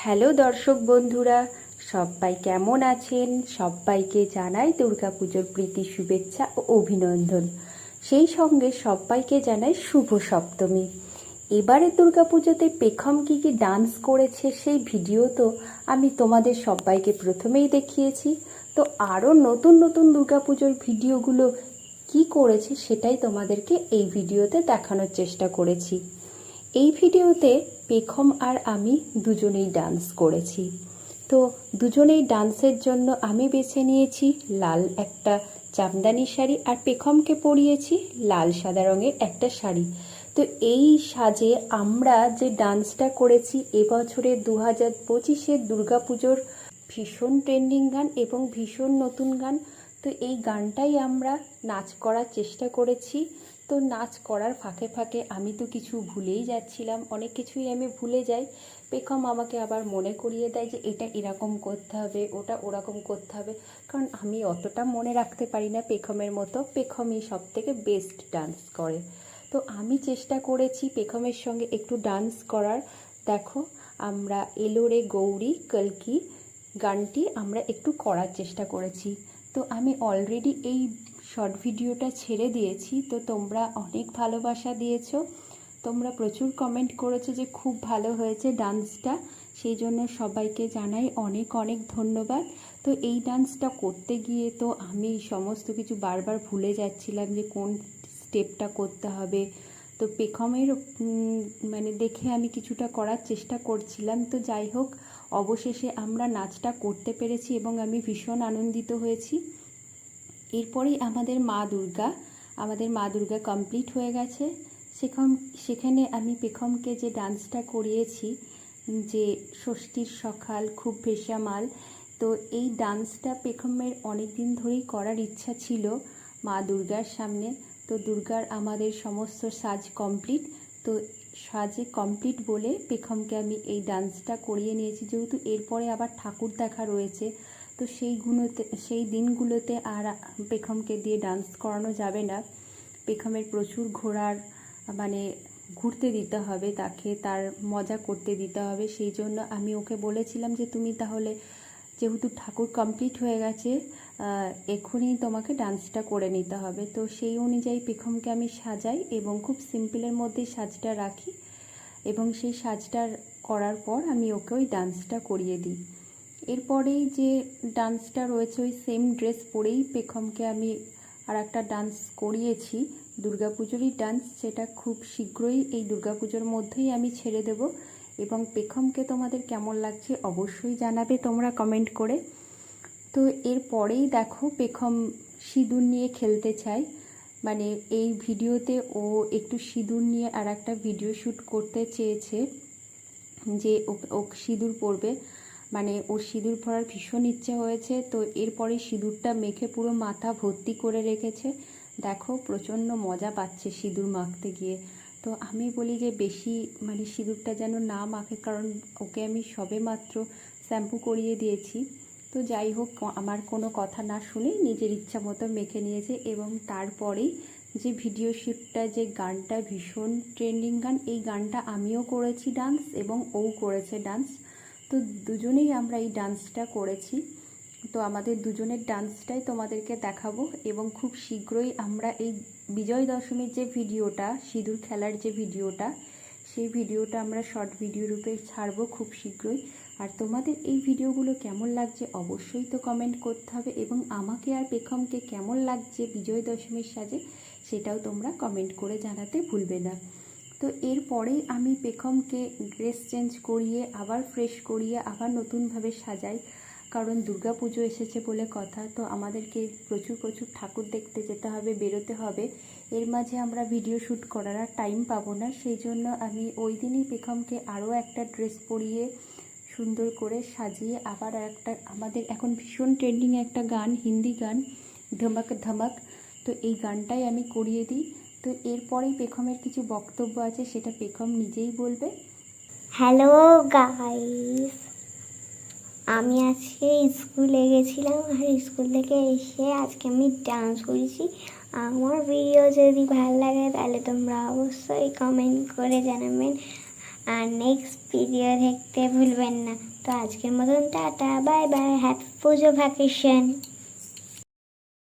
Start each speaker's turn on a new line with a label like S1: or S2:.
S1: Hello দর্শক বন্ধুরা, সবাই কেমন আছেন? সবাইকে জানাই দুর্গাপুজোর প্রীতি শুভেচ্ছা ও অভিনন্দন। সেই সঙ্গে সবাইকে জানাই শুভ সপ্তমী। এবারে দুর্গাপুজোতে পেখম কী কী ডান্স করেছে সেই ভিডিও তো আমি তোমাদের সবাইকে প্রথমেই দেখিয়েছি। তো আরও নতুন নতুন দুর্গাপুজোর ভিডিওগুলো কি করেছে সেটাই তোমাদেরকে এই ভিডিওতে দেখানোর চেষ্টা করেছি। এই ভিডিওতে পেখম আর আমি দুজনেই ডান্স করেছি। তো দুজনেই ডান্সের জন্য আমি বেছে নিয়েছি লাল একটা জামদানি শাড়ি, আর পেখমকে পরিয়েছি লাল সাদা রঙের একটা শাড়ি। তো এই সাজে আমরা যে ডান্সটা করেছি এবছরে 2025-এর দুর্গাপুজোর ভীষণ ট্রেন্ডিং গান এবং ভীষণ নতুন গান। তো এই গানটাই আমরা নাচ করার চেষ্টা করেছি। তো নাচ করার ফাঁকে ফাঁকে আমি তো কিছু ভুলেই যাচ্ছিলাম, অনেক কিছুই আমি ভুলে যাই। পেখম আমাকে আবার মনে করিয়ে দেয় যে এটা এরকম করতে হবে, ওটা ওরকম করতে হবে, কারণ আমি অতটা মনে রাখতে পারি না পেখমের মতো। পেখমই সব থেকে বেস্ট ডান্স করে। তো আমি চেষ্টা করেছি পেখমের সঙ্গে একটু ডান্স করার। দেখো, আমরা এলো রে গৌরী কলকি গানটি আমরা একটু করার চেষ্টা করেছি। তো আমি অলরেডি এই শর্ট ভিডিওটা ছেড়ে দিয়েছি। তো তোমরা অনেক ভালোবাসা দিয়েছো, তোমরা প্রচুর কমেন্ট করেছো যে খুব ভালো হয়েছে ডান্সটা, সেই জন্য সবাইকে জানাই অনেক অনেক ধন্যবাদ। তো এই ডান্সটা করতে গিয়ে তো আমি সমস্ত কিছু বারবার ভুলে যাচ্ছিলাম যে কোন স্টেপটা করতে হবে। তো পেখমের মানে দেখে আমি কিছুটা করার চেষ্টা করছিলাম। তো যাই হোক, অবশেষে আমরা নাচটা করতে পেরেছি এবং আমি ভীষণ আনন্দিত হয়েছি। এরপরেই আমাদের মা দুর্গা কমপ্লিট হয়ে গেছে। সেখানে আমি পেখমকে যে ডান্সটা করিয়েছি, যে ষষ্ঠীর সকাল খুব ভেসামাল, তো এই ডান্সটা পেখমের অনেক দিন ধরেই করার ইচ্ছা ছিল মা দুর্গার সামনে। তো দুর্গার আমাদের সমস্ত সাজ কমপ্লিট। তো সাজে কমপ্লিট বলে পেখমকে আমি এই ডান্সটা করিয়ে নিয়েছি, যেহেতু এরপরে আবার ঠাকুর দেখা রয়েছে। তো সেই দিনগুলোতে আর পেখমকে দিয়ে ডান্স করানো যাবে না। পেখমের প্রচুর ঘোরার মানে ঘুরতে দিতে হবে, তাকে তার মজা করতে দিতে হবে। সেই জন্য আমি ওকে বলেছিলাম যে তুমি তাহলে, যেহেতু ঠাকুর কমপ্লিট হয়ে গেছে, এখনই তোমাকে ডান্সটা করে নিতে হবে। তো সেই অনুযায়ী পেখমকে আমি সাজাই এবং খুব সিম্পলের মধ্যেই সাজটা রাখি, এবং সেই সাজটা করার পর আমি ওকে ওই ডান্সটা করিয়ে দিই। এরপরেই যে ডান্সটা রয়েছে ওই সেম ড্রেস পরেই পেখমকে আমি আর একটা ডান্স করিয়েছি, দুর্গাপুজোরই ডান্স, সেটা খুব শীঘ্রই এই দুর্গাপুজোর মধ্যেই আমি ছেড়ে দেব। এবং পেখমকে তোমাদের কেমন লাগছে অবশ্যই জানাবে তোমরা কমেন্ট করে। তো এরপরেই দেখো, পেখম সিঁদুর নিয়ে খেলতে চায়, মানে এই ভিডিওতে ও একটু সিঁদুর নিয়ে আর একটা ভিডিও শ্যুট করতে চেয়েছে, যে ও সিঁদুর পরবে, মানে ওর সিঁদুর পরার ভীষণ ইচ্ছে হয়েছে। তো এরপরে সিঁদুরটা মেখে পুরো মাথা ভর্তি করে রেখেছে। দেখো, প্রচণ্ড মজা পাচ্ছে সিঁদুর মাখতে গিয়ে। তো আমি বলি যে বেশি মানে সিঁদুরটা যেন না মাখে, কারণ ওকে আমি সবে মাত্র শ্যাম্পু করিয়ে দিয়েছি। তো যাই হোক, আমার কোনো কথা না শুনে নিজের ইচ্ছা মতো মেখে নিয়েছে। এবং তারপরেই যে ভিডিও শ্যুটটা, যে গানটা ভীষণ ট্রেন্ডিং গান, এই গানটা আমিও করেছি ডান্স এবং ও করেছে ডান্স। তো দুজনেই আমরা এই ডান্সটা করেছি। তো আমাদের দুজনের ডান্সটাই তোমাদেরকে দেখাবো, এবং খুব শীঘ্রই আমরা এই বিজয় দশমীর যে ভিডিওটা, সিঁদুর খেলার যে ভিডিওটা, সেই ভিডিওটা আমরা শর্ট ভিডিও রূপে ছাড়বো খুব শীঘ্রই। আর তোমাদের এই ভিডিওগুলো কেমন লাগছে অবশ্যই তো কমেন্ট করতে হবে, এবং আমাকে আর পেখমকে কেমন লাগছে বিজয় দশমীর সাজে সেটাও তোমরা কমেন্ট করে জানাতে ভুলবে না। তো এরপরেই আমি পেখমকে ড্রেস চেঞ্জ করিয়ে আবার ফ্রেশ করিয়ে আবার নতুনভাবে সাজাই, কারণ দুর্গাপুজো এসেছে বলে কথা। তো আমাদেরকে প্রচুর প্রচুর ঠাকুর দেখতে যেতে হবে, বেরোতে হবে, এর মাঝে আমরা ভিডিও শ্যুট করার আর টাইম পাবো না। সেই জন্য আমি ওই দিনই পেখমকে আরও একটা ড্রেস পরিয়ে সুন্দর করে সাজিয়ে আবার একটা, আমাদের এখন ভীষণ ট্রেন্ডিং একটা গান, হিন্দি গান, ধমক ধমক, তো এই গানটাই আমি করিয়ে দিই। তো এরপরেই পেখমের কিছু বক্তব্য আছে, সেটা পেখম নিজেই বলবে।
S2: হ্যালো গাইস, আমি আজকে স্কুলে গেছিলাম, আর স্কুল থেকে এসে আজকে আমি ডান্স করেছি। আমার ভিডিও যদি ভালো লাগে তাহলে তোমরা অবশ্যই কমেন্ট করে জানাবেন। আর নেক্সট ভিডিও দেখতে ভুলবেন না। তো আজকের মতন টাটা, বাই বাই, হ্যাপি পুজো ভ্যাকেশন।